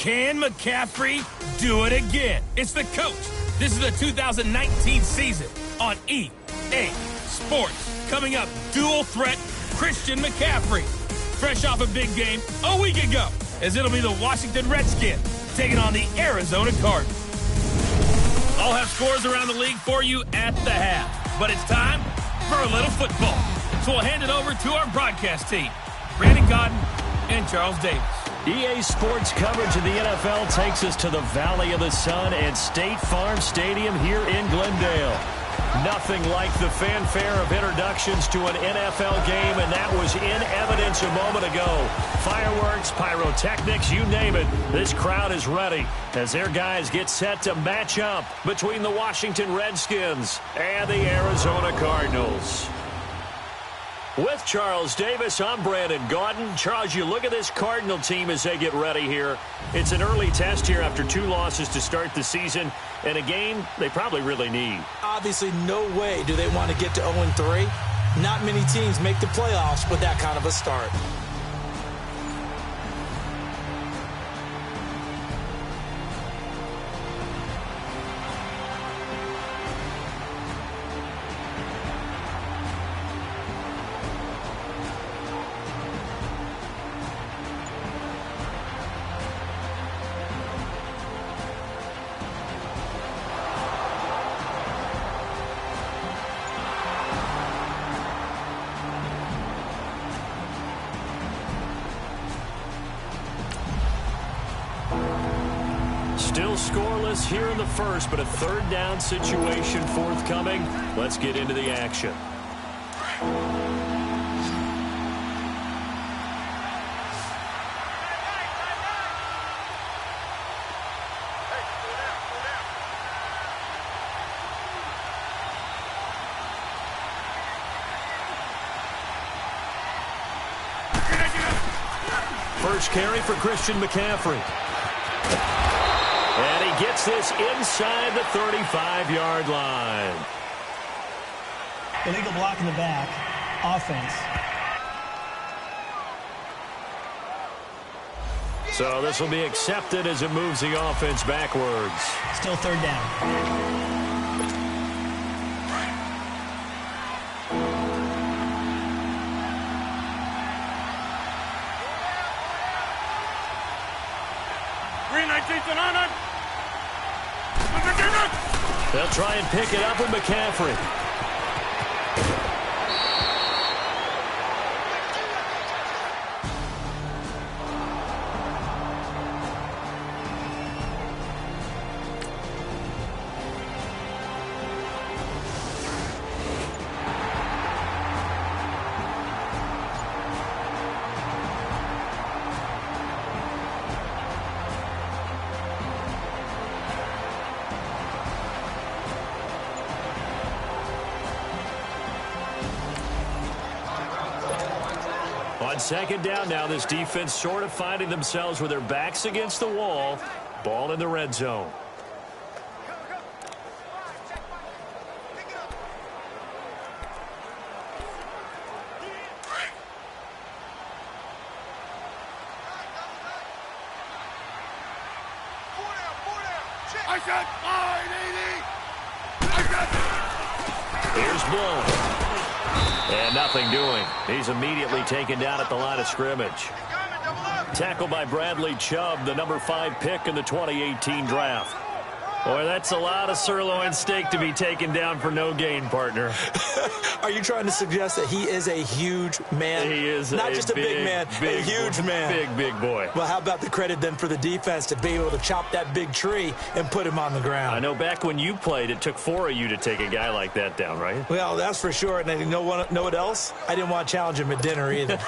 Can McCaffrey do it again? It's the coach. This is the 2019 season on EA Sports. Coming up, dual threat Christian McCaffrey. Fresh off a big game a week ago, as it'll be the Washington Redskins taking on the Arizona Cardinals. I'll have scores around the league for you at the half, but it's time for a little football. So we'll hand it over to our broadcast team, Brandon Godden and Charles Davis. EA Sports coverage of the NFL takes us to the Valley of the Sun and State Farm Stadium here in Glendale. Nothing like the fanfare of introductions to an NFL game, and that was in evidence a moment ago. Fireworks, pyrotechnics, you name it. This crowd is ready as their guys get set to match up between the Washington Redskins and the Arizona Cardinals. With Charles Davis, I'm Brandon Gaudin. Charles, you look at this Cardinal team as they get ready here. It's an early test here after 2 losses to start the season, and a game they probably really need. Obviously, no way do they want to get to 0-3. Not many teams make the playoffs with that kind of a start. Still scoreless here in the first, but a third down situation forthcoming. Let's get into the action. First carry for Christian McCaffrey. And he gets this inside the 35-yard line. Illegal block in the back. Offense. So this will be accepted as it moves the offense backwards. Still third down. They'll try and pick it up with McCaffrey. On second down now, this defense sort of finding themselves with their backs against the wall. Ball in the red zone. Here's Blow. And nothing doing. He's immediately taken down at the line of scrimmage. Tackled by Bradley Chubb, the number 5 pick in the 2018 draft. Boy, that's a lot of sirloin steak to be taken down for no gain, partner. Are you trying to suggest that he is a huge man? He is not just a big man, a huge man. Big boy. Well, how about the credit then for the defense to be able to chop that big tree and put him on the ground? I know back when you played, it took 4 of you to take a guy like that down, right? Well, that's for sure. And you know what else? I didn't want to challenge him at dinner either.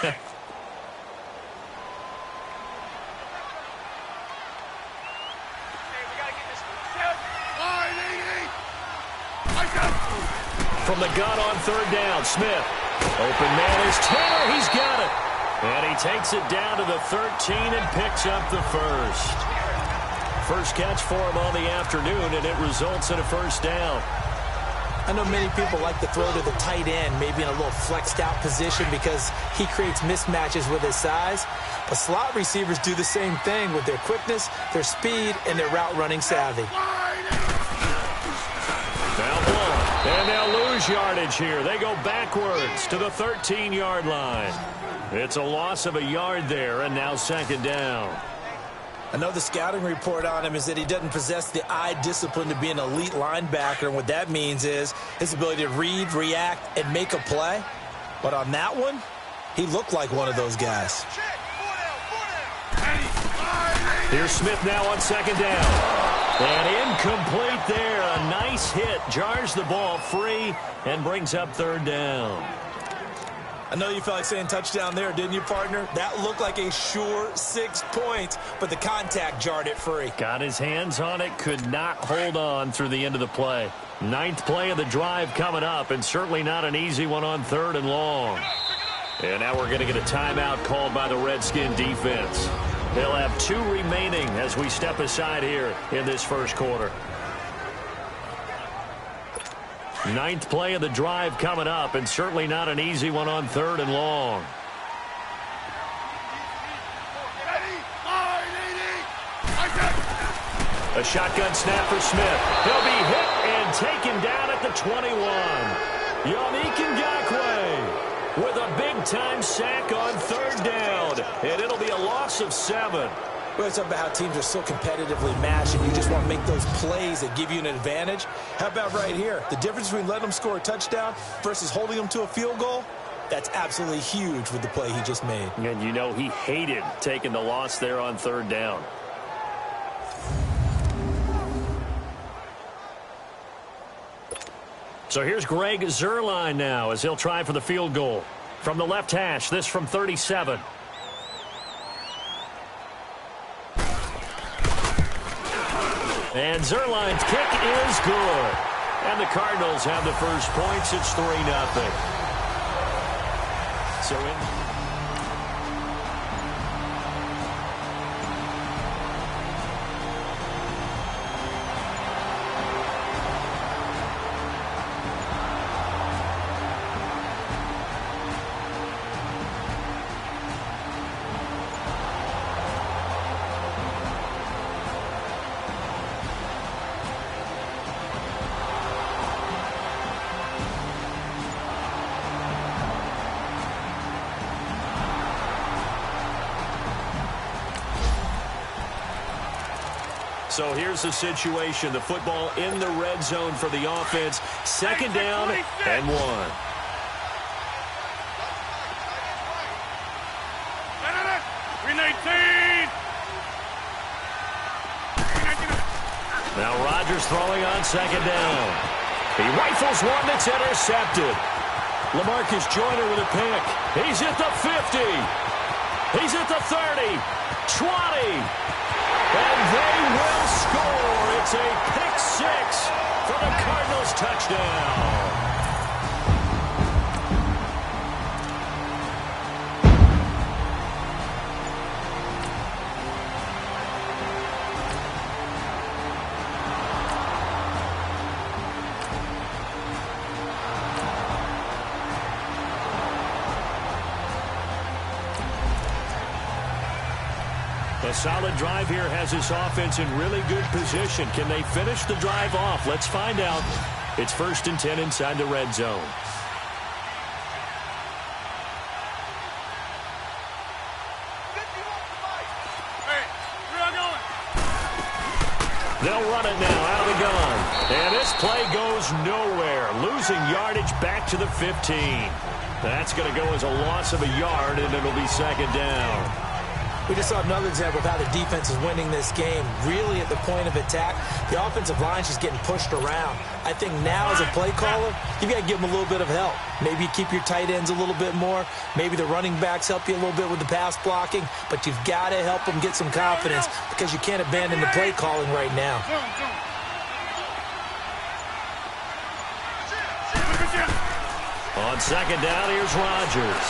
From the gun on third down, Smith. Open man is Taylor. He's got it. And he takes it down to the 13 and picks up the first. First catch for him on the afternoon, and it results in a first down. I know many people like to throw to the tight end, maybe in a little flexed out position because he creates mismatches with his size. But slot receivers do the same thing with their quickness, their speed, and their route running savvy. Now blown, and they'll lose yardage here. They go backwards to the 13-yard line. It's a loss of a yard there, and now second down. I know the scouting report on him is that he doesn't possess the eye discipline to be an elite linebacker, and what that means is his ability to read, react, and make a play. But on that one, he looked like one of those guys. Here's Smith now on second down. And incomplete there. A nice hit. Jars the ball free and brings up third down. I know you felt like saying touchdown there, didn't you, partner? That looked like a sure 6 points, but the contact jarred it free. Got his hands on it, could not hold on through the end of the play. 9th play of the drive coming up, and certainly not an easy one on 3rd and long. And now we're going to get a timeout called by the Redskin defense. They'll have 2 remaining as we step aside here in this first quarter. 9th play of the drive coming up, and certainly not an easy one on 3rd and long. A shotgun snap for Smith. He'll be hit and taken down at the 21. Yannick Ngakoue with a big-time sack on 3rd down, and it'll be a loss of 7. We're talking about how teams are so competitively matched, and you just want to make those plays that give you an advantage. How about right here? The difference between letting them score a touchdown versus holding them to a field goal, that's absolutely huge with the play he just made. And you know he hated taking the loss there on 3rd down. So here's Greg Zuerlein now as he'll try for the field goal. From the left hash, this from 37. And Zuerlein's kick is good. And the Cardinals have the first points. It's 3-0. So in... So here's the situation. The football in the red zone for the offense. Second down and 1. Now Rodgers throwing on second down. He rifles one that's intercepted. LaMarcus Joyner with a pick. He's at the 50. He's at the 30. 20. And they will score. It's a pick 6 for the Cardinals touchdown. A solid drive here has this offense in really good position. Can they finish the drive off? Let's find out. It's 1st and 10 inside the red zone. They'll run it now out of the gun. And this play goes nowhere. Losing yardage back to the 15. That's going to go as a loss of a yard, and it'll be second down. We just saw another example of how the defense is winning this game. Really at the point of attack, the offensive line's just getting pushed around. I think now as a play caller, you've got to give them a little bit of help. Maybe you keep your tight ends a little bit more. Maybe the running backs help you a little bit with the pass blocking. But you've got to help them get some confidence because you can't abandon the play calling right now. On second down, here's Rodgers.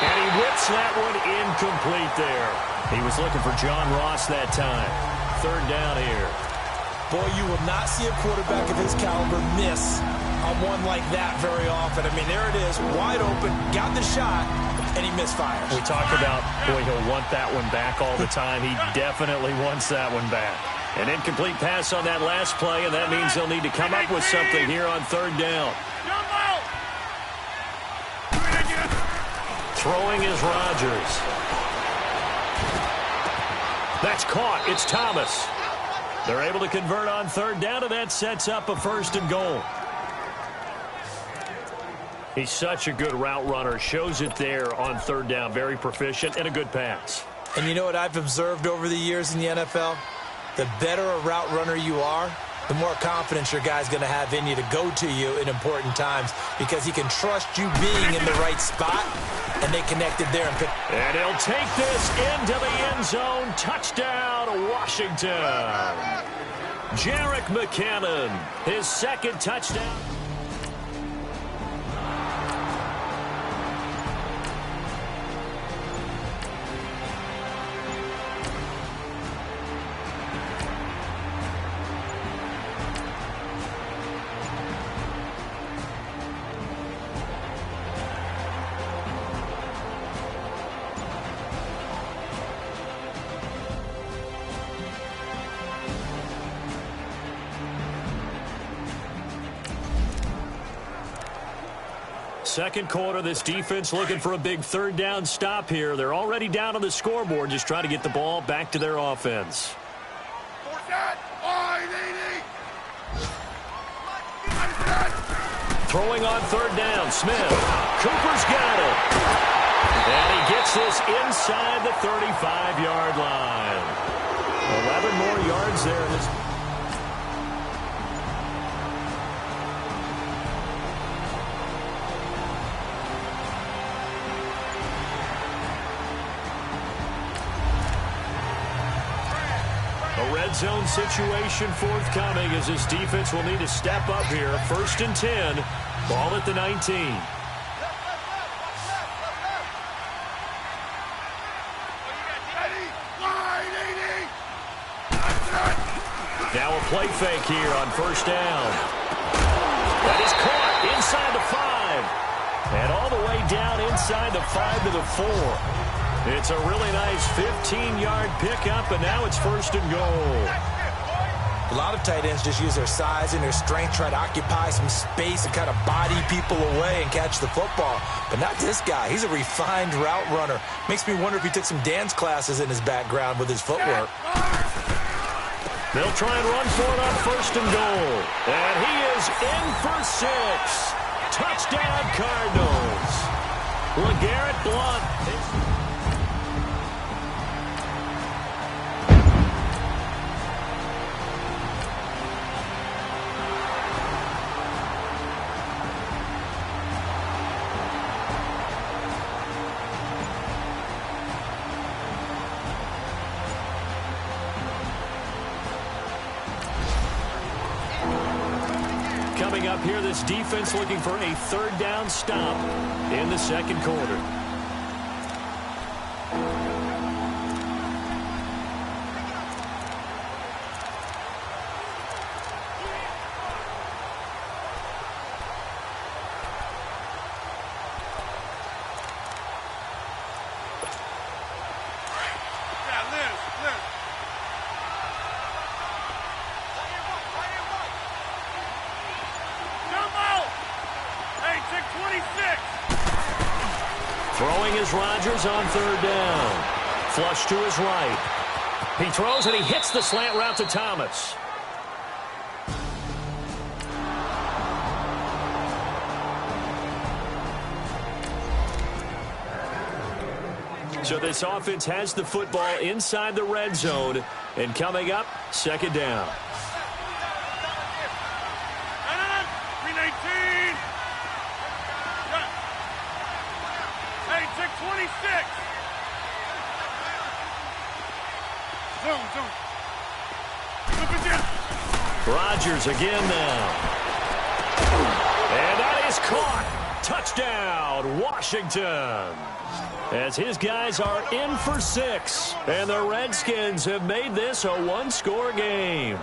And he whips that one incomplete there. He was looking for John Ross that time. 3rd down here. Boy, you will not see a quarterback of his caliber miss on one like that very often. I mean, there it is, wide open, got the shot, and he misfires. We talk about, boy, he'll want that one back all the time. He definitely wants that one back. An incomplete pass on that last play, and that means they'll need to come up with something here on third down. Throwing is Rodgers. That's caught. It's Thomas. They're able to convert on third down, and that sets up a 1st and goal. He's such a good route runner. Shows it there on third down. Very proficient and a good pass. And you know what I've observed over the years in the NFL? The better a route runner you are, the more confidence your guy's going to have in you to go to you in important times because he can trust you being in the right spot, and they connected there. And he'll take this into the end zone. Touchdown, Washington. Jerick McKinnon, his 2nd touchdown. Second quarter, this defense looking for a big third down stop here. They're already down on the scoreboard, just trying to get the ball back to their offense. Throwing on third down, Smith. Cooper's got it. And he gets this inside the 35-yard line. 11 more yards there in this. Red zone situation forthcoming as this defense will need to step up here. 1st and 10. Ball at the 19. Now a play fake here on 1st down. That is caught inside the 5. And all the way down inside the 5 to the 4. It's a really nice 15-yard pickup, and now it's 1st and goal. A lot of tight ends just use their size and their strength, try to occupy some space and kind of body people away and catch the football. But not this guy. He's a refined route runner. Makes me wonder if he took some dance classes in his background with his footwork. They'll try and run for it on 1st and goal. And he is in for 6. Touchdown, Cardinals. LeGarrette Blount. Coming up here, this defense looking for a third down stop in the second quarter. Throwing is Rodgers on third down. Flush to his right. He throws and he hits the slant route to Thomas. So this offense has the football inside the red zone. And coming up, 2nd down. Rodgers again now. And that is caught. Touchdown, Washington. As his guys are in for 6. And the Redskins have made this a one-score game.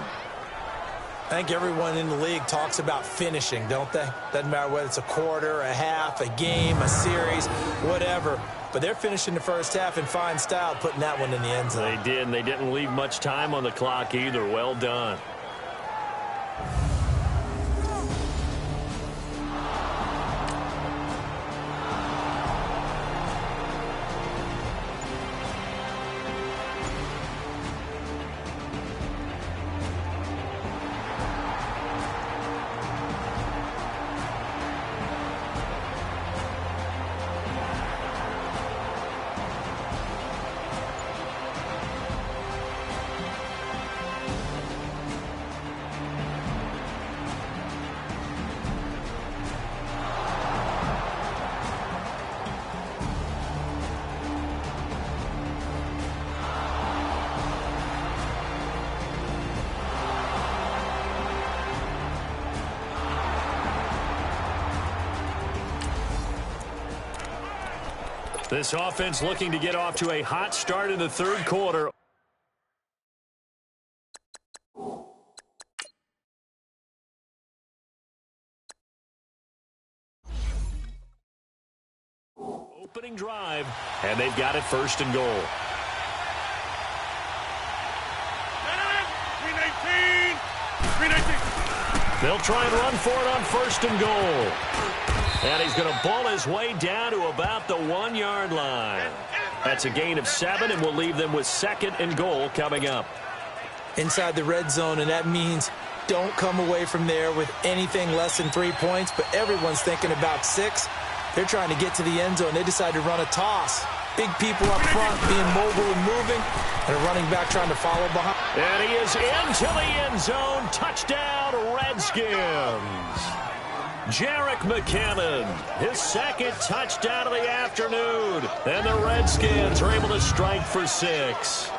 I think everyone in the league talks about finishing, don't they? Doesn't matter whether it's a quarter, a half, a game, a series, whatever. But they're finishing the first half in fine style, putting that one in the end zone. They did, and they didn't leave much time on the clock either. Well done. This offense looking to get off to a hot start in the third quarter. Opening drive, and they've got it first and goal. 319. They'll try and run for it on first and goal. And he's going to ball his way down to about the 1-yard line. That's a gain of 7, and we'll leave them with second and goal coming up. Inside the red zone, and that means don't come away from there with anything less than 3 points, but everyone's thinking about 6. They're trying to get to the end zone. They decide to run a toss. Big people up front being mobile and moving, and a running back trying to follow behind. And he is into the end zone. Touchdown, Redskins. Jerick McKinnon, his second touchdown of the afternoon. And the Redskins are able to strike for 6.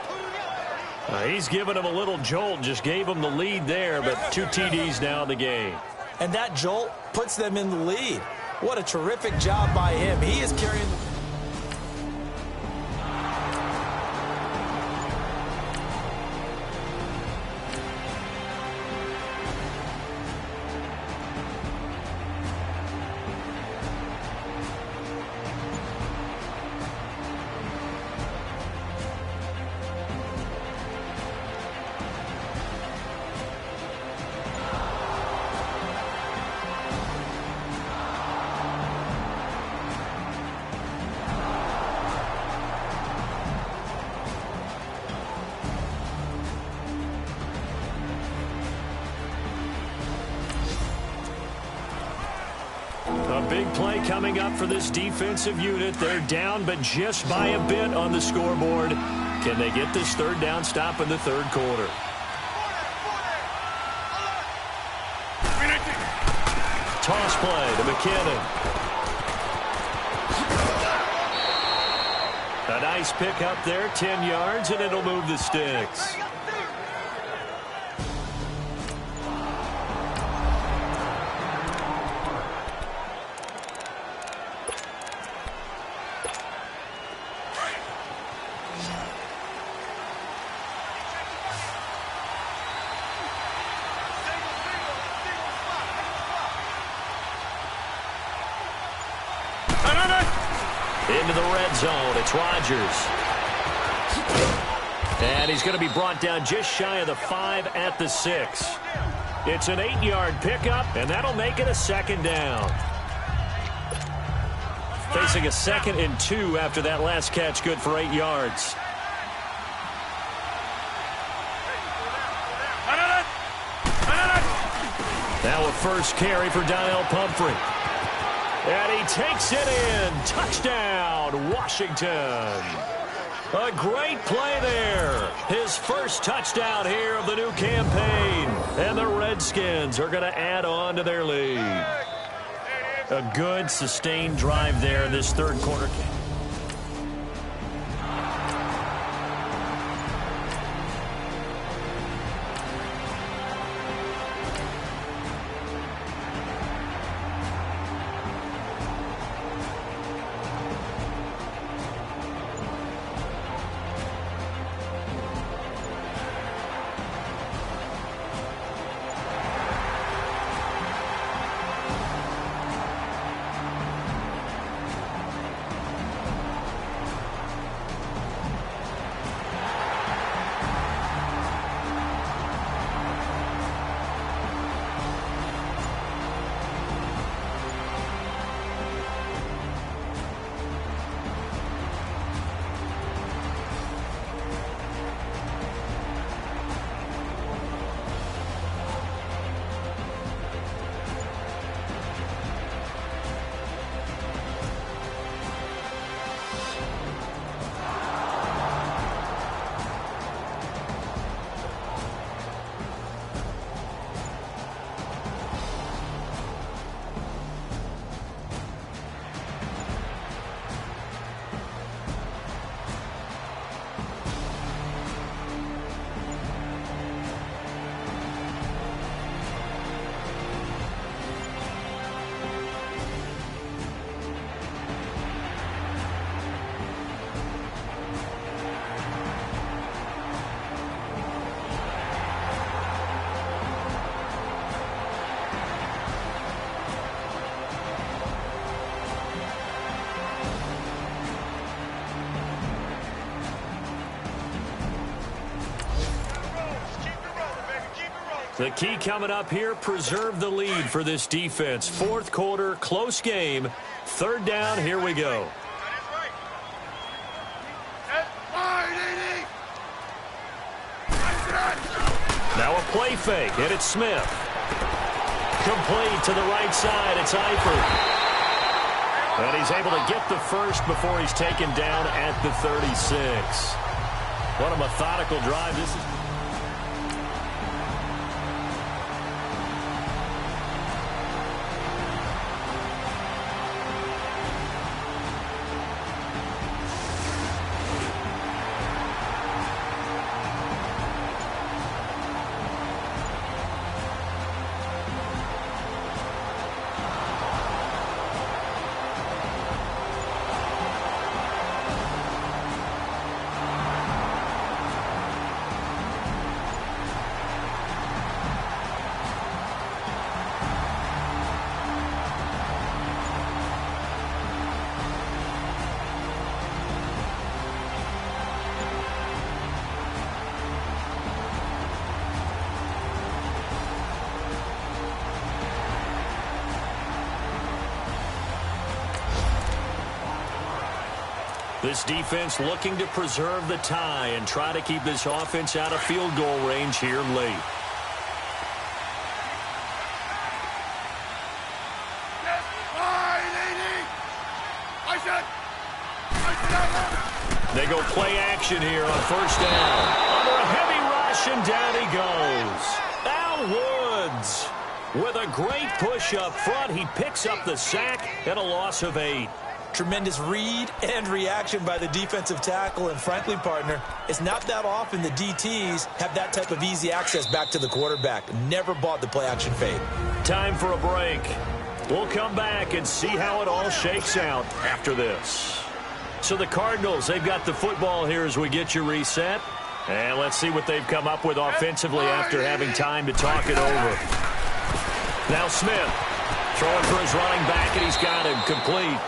He's given him a little jolt, just gave him the lead there, but 2 TDs now in the game. And that jolt puts them in the lead. What a terrific job by him. He is carrying the... A big play coming up for this defensive unit. They're down, but just by a bit on the scoreboard. Can they get this third down stop in the third quarter? Toss play to McKinnon. A nice pick up there, 10 yards, and it'll move the sticks. Into the red zone, it's Rodgers. And he's going to be brought down just shy of the 5 at the 6. It's an 8-yard pickup, and that'll make it a second down. Facing a 2nd and 2 after that last catch, good for 8 yards. Now a first carry for Donnell Pumphrey. And he takes it in. Touchdown, Washington. A great play there. His first touchdown here of the new campaign. And the Redskins are going to add on to their lead. A good, sustained drive there in this third quarter. The key coming up here, preserve the lead for this defense. Fourth quarter, close game. Third down, here we go. Now a play fake, and it's Smith. Complete to the right side, it's Eifert. And he's able to get the first before he's taken down at the 36. What a methodical drive this is. This defense looking to preserve the tie and try to keep this offense out of field goal range here late. They go play action here on first down. Under a heavy rush, and down he goes. Al Woods with a great push up front. He picks up the sack and a loss of 8. Tremendous read and reaction by the defensive tackle. And frankly, partner, it's not that often the DTs have that type of easy access back to the quarterback. Never bought the play-action fade. Time for a break. We'll come back and see how it all shakes out after this. So the Cardinals, they've got the football here as we get you reset. And let's see what they've come up with offensively after having time to talk it over. Now Smith throwing for his running back, and he's got him complete.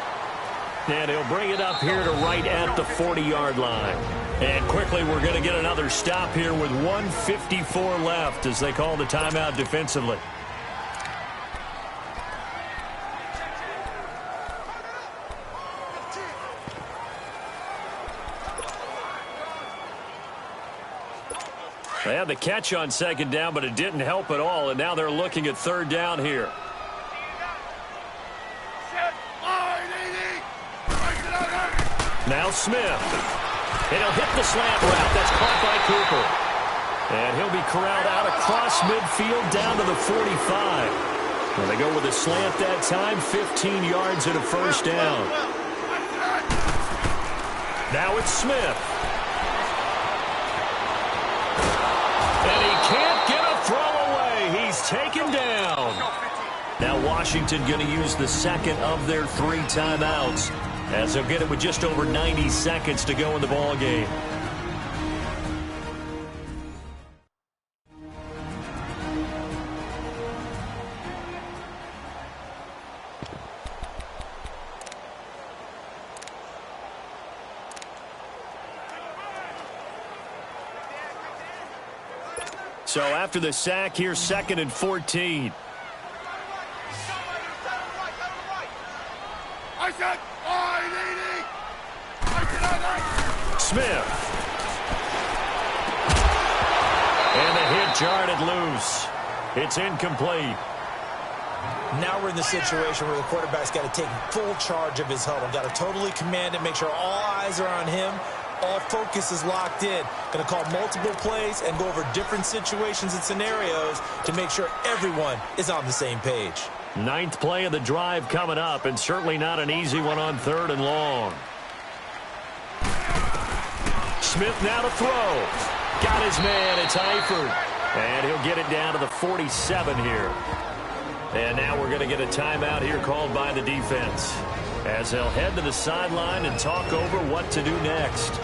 And he'll bring it up here to right at the 40-yard line. And quickly, we're going to get another stop here with 1:54 left as they call the timeout defensively. They had the catch on second down, but it didn't help at all. And now they're looking at third down here. Now Smith. And he'll hit the slant route. That's caught by Cooper. And he'll be corralled out across midfield down to the 45. Well, they go with a slant that time, 15 yards and a first down. Now it's Smith. And he can't get a throw away. He's taken down. Now Washington going to use the second of their 3 timeouts, as they'll get it with just over 90 seconds to go in the ball game. So after the sack, here's 2nd and 14. Smith. And the hit jarred it loose. It's incomplete. Now we're in the situation where the quarterback's got to take full charge of his huddle. Got to totally command it, make sure all eyes are on him. All focus is locked in. Going to call multiple plays and go over different situations and scenarios to make sure everyone is on the same page. 9th play of the drive coming up, and certainly not an easy one on 3rd and long. Smith now to throw. Got his man. It's Eifert. And he'll get it down to the 47 here. And now we're going to get a timeout here called by the defense, as they'll head to the sideline and talk over what to do next.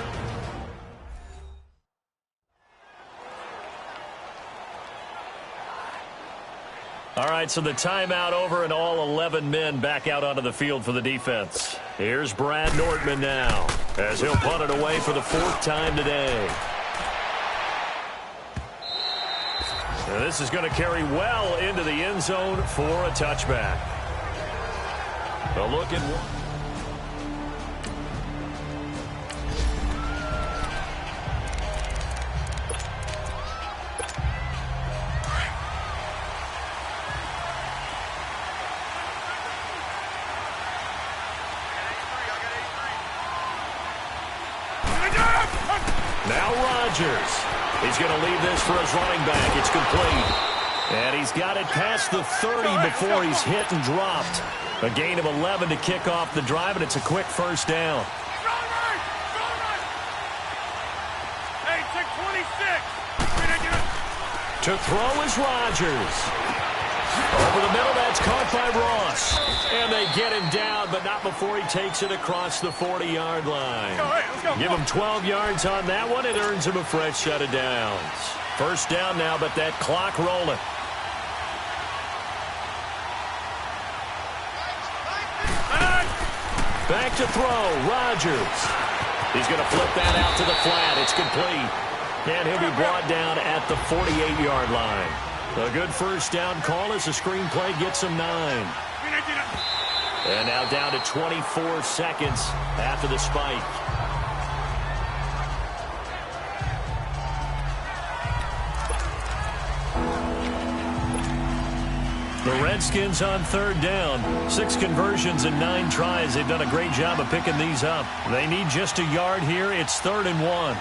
All right, so the timeout over and all 11 men back out onto the field for the defense. Here's Brad Nortman now, as he'll punt it away for the 4th time today. This is going to carry well into the end zone for a touchback. A look at one. Now Rodgers. He's going to leave this for his running back. It's complete. And he's got it past the 30 before he's hit and dropped. A gain of 11 to kick off the drive, and it's a quick first down. Hey, take 26. To throw is Rodgers. Over the middle, that's caught by Ross. And they get him down, but not before he takes it across the 40-yard line. Let's go. Give him 12 yards on that one. It earns him a fresh set of downs. First down now, but that clock rolling. Back to throw, Rodgers. He's going to flip that out to the flat. It's complete. And he'll be brought down at the 48-yard line. A good first down call as the screenplay gets him 9. And now down to 24 seconds after the spike. The Redskins on third down. 6 conversions and 9 tries. They've done a great job of picking these up. They need just a yard here. It's 3rd and 1.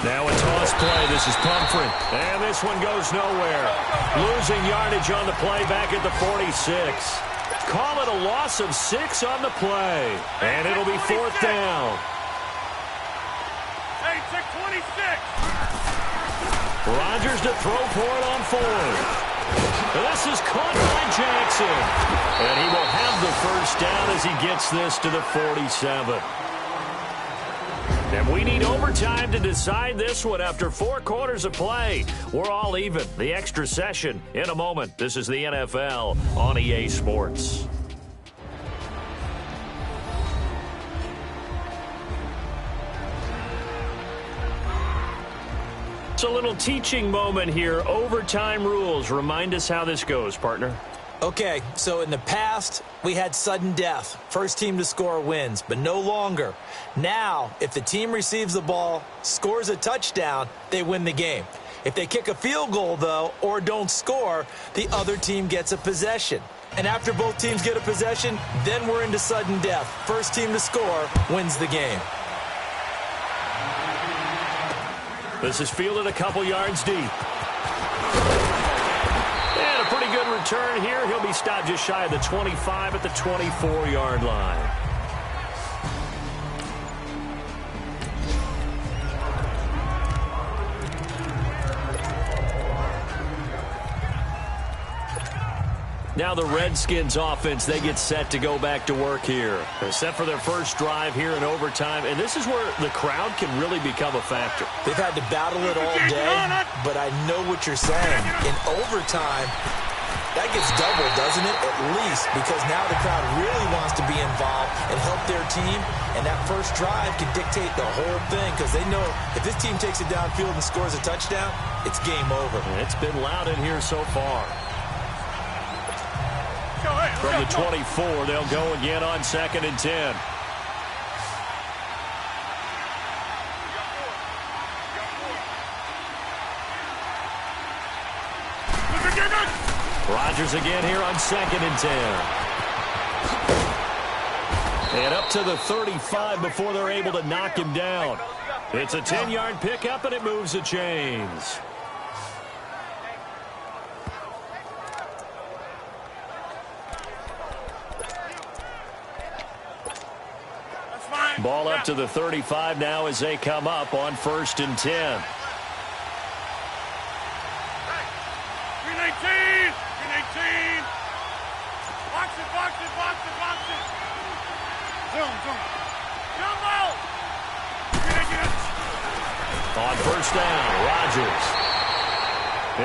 Now a toss play. This is Pumphrey. And this one goes nowhere. Losing yardage on the play back at the 46. Call it a loss of 6 on the play. And it'll be 4th down. Hey, take 26. Rodgers to throw for it on 4th. This is caught by Jackson. And he will have the first down as he gets this to the 47. And we need overtime to decide this one after 4 quarters of play. We're all even. The extra session in a moment. This is the NFL on EA Sports. It's a little teaching moment here. Overtime rules. Remind us how this goes, partner. Okay, so in the past, we had sudden death. First team to score wins, but no longer. Now, if the team receives the ball, scores a touchdown, they win the game. If they kick a field goal, though, or don't score, the other team gets a possession. And after both teams get a possession, then we're into sudden death. First team to score wins the game. This is fielded a couple yards deep. And a pretty good return here. He'll be stopped just shy of the 25 at the 24-yard line. Now the Redskins offense, they get set to go back to work here. They're set for their first drive here in overtime, and this is where the crowd can really become a factor. They've had to battle it all day, but I know what you're saying. In overtime, that gets doubled, doesn't it? At least, because now the crowd really wants to be involved and help their team, and that first drive can dictate the whole thing because they know if this team takes it downfield and scores a touchdown, it's game over. It's been loud in here so far. From the 24, they'll go again on 2nd and 10. Rodgers again here on 2nd and 10. And up to the 35 before they're able to knock him down. It's a 10-yard pickup, and it moves the chains. Ball up to the 35 now as they come up on 1st and 10. 319! 319! Box it, box it, box it, box it! Zoom, zoom. Jumbo! On 1st down, Rodgers.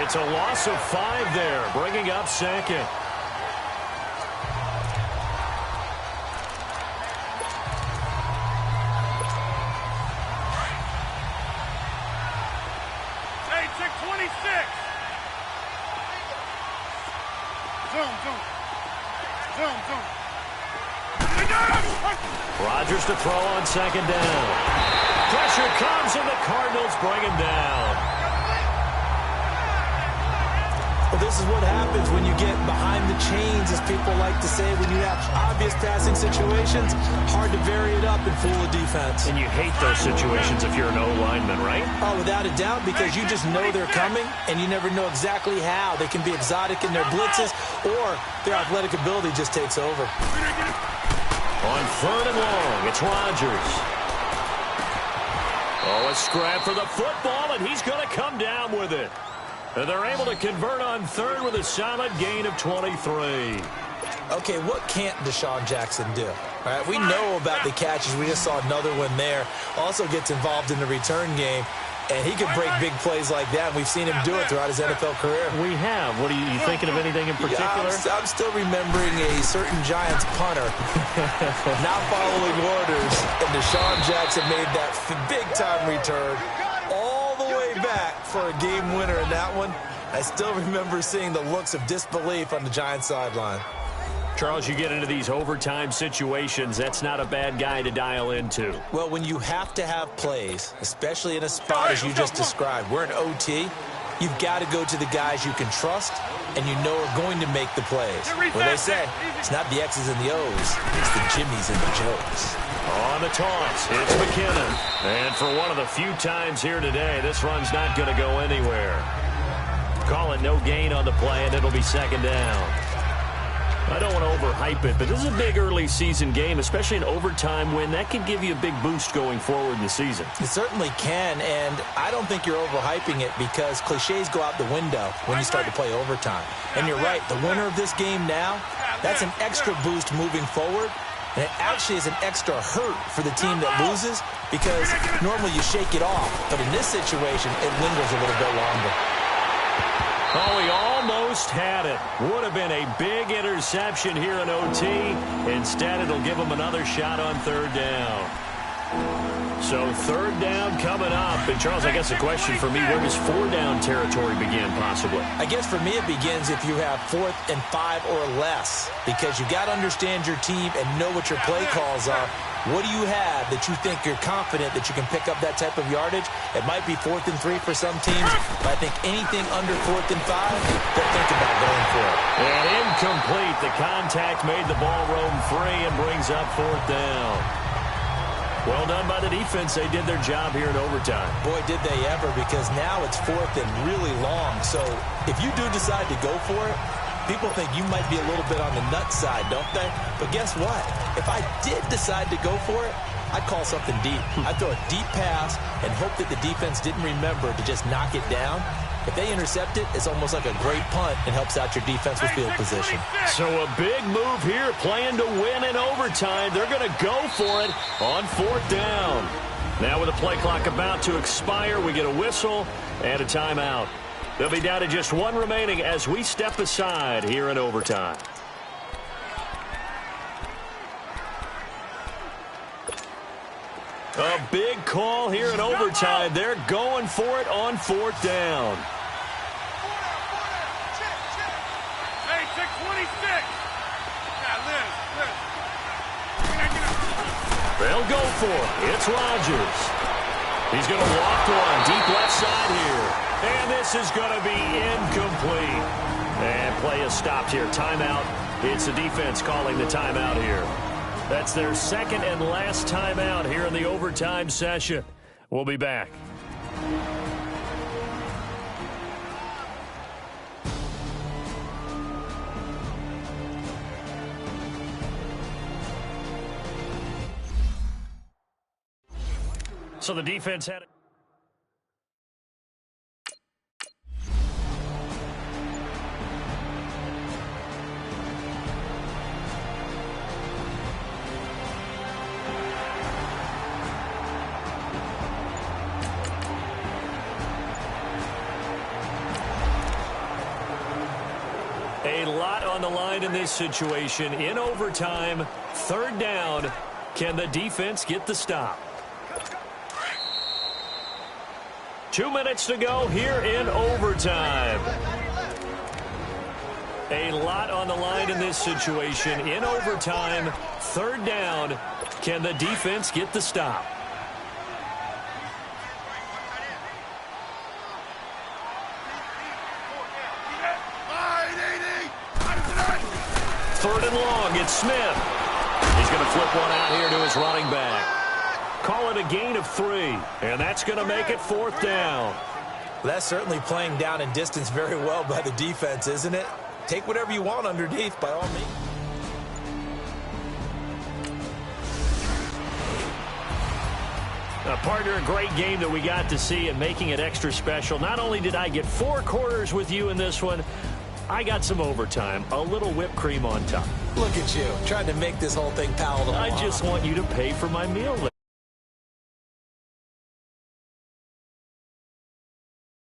It's a loss of 5 there, bringing up 2nd. Rodgers to throw on second down. Pressure comes, and the Cardinals bring him down. Well, this is what happens when you get behind the chains, as people like to say. When you have obvious passing situations, hard to vary it up and fool a defense. And you hate those situations if you're an O-lineman, right? Oh, without a doubt, because you just know they're coming, and you never know exactly how. They can be exotic in their blitzes, or their athletic ability just takes over. On third and long, it's Rodgers. Oh, a scrap for the football, and he's going to come down with it. And they're able to convert on third with a solid gain of 23. Okay, what can't Deshaun Jackson do? All right, we know about the catches. We just saw another one there. Also gets involved in the return game, and he can break big plays like that. We've seen him do it throughout his NFL career. We have. What are you thinking of anything in particular? Yeah, I'm still remembering a certain Giants punter not following orders, and Deshaun Jackson made that big-time return all the way back for a game winner in that one. I still remember seeing the looks of disbelief on the Giants sideline. Charles, you get into these overtime situations, that's not a bad guy to dial into. Well, when you have to have plays, especially in a spot as you just described, we're in OT, you've got to go to the guys you can trust and you know are going to make the plays. Well, they say it's not the X's and the O's, it's the Jimmies and the Joes. On the toss, it's McKinnon. And for one of the few times here today, this run's not going to go anywhere. Call it no gain on the play, and it'll be second down. I don't want to overhype it, but this is a big early season game, especially an overtime win. That can give you a big boost going forward in the season. It certainly can, and I don't think you're overhyping it because cliches go out the window when you start to play overtime. And you're right, the winner of this game now, that's an extra boost moving forward. And it actually is an extra hurt for the team that loses because normally you shake it off. But in this situation, it lingers a little bit longer. Oh, he almost had it. Would have been a big interception here in OT. Instead, it'll give him another shot on third down. So third down coming up. And, Charles, I guess the question for me, where does four down territory begin possibly? I guess for me it begins if you have 4th and 5 or less because you got to understand your team and know what your play calls are. What do you have that you think you're confident that you can pick up that type of yardage? It might be 4th and 3 for some teams, but I think anything under 4th and 5, they'll think about going for it. And incomplete. The contact made the ball roam free and brings up fourth down. Well done by the defense. They did their job here in overtime. Boy, did they ever, because now it's 4th and really long. So if you do decide to go for it, people think you might be a little bit on the nut side, don't they? But guess what? If I did decide to go for it, I'd call something deep. I'd throw a deep pass and hope that the defense didn't remember to just knock it down. If they intercept it, it's almost like a great punt and helps out your defense with field position. So a big move here, playing to win in overtime. They're going to go for it on fourth down. Now with the play clock about to expire, we get a whistle and a timeout. They'll be down to just one remaining as we step aside here in overtime. A big call here in overtime. They're going for it on fourth down. Hey, 626. They'll go for it. It's Rodgers. He's going to walk one deep left side here. And this is going to be incomplete. And play is stopped here. Timeout. It's the defense calling the timeout here. That's their second and last timeout here in the overtime session. We'll be back. So the defense had it. A lot on the line in this situation. In overtime, third down. Can the defense get the stop? 2 minutes to go here in overtime. A lot on the line in this situation. In overtime, 3rd down. Can the defense get the stop? 3rd and long. It's Smith. He's going to flip one out here to his running back. Call it a gain of 3, and that's going to make it 4th down. That's certainly playing down in distance very well by the defense, isn't it? Take whatever you want underneath, by all means. Partner, a great game that we got to see and making it extra special. Not only did I get 4 quarters with you in this one, I got some overtime, a little whipped cream on top. Look at you, trying to make this whole thing palatable. I just want you to pay for my meal.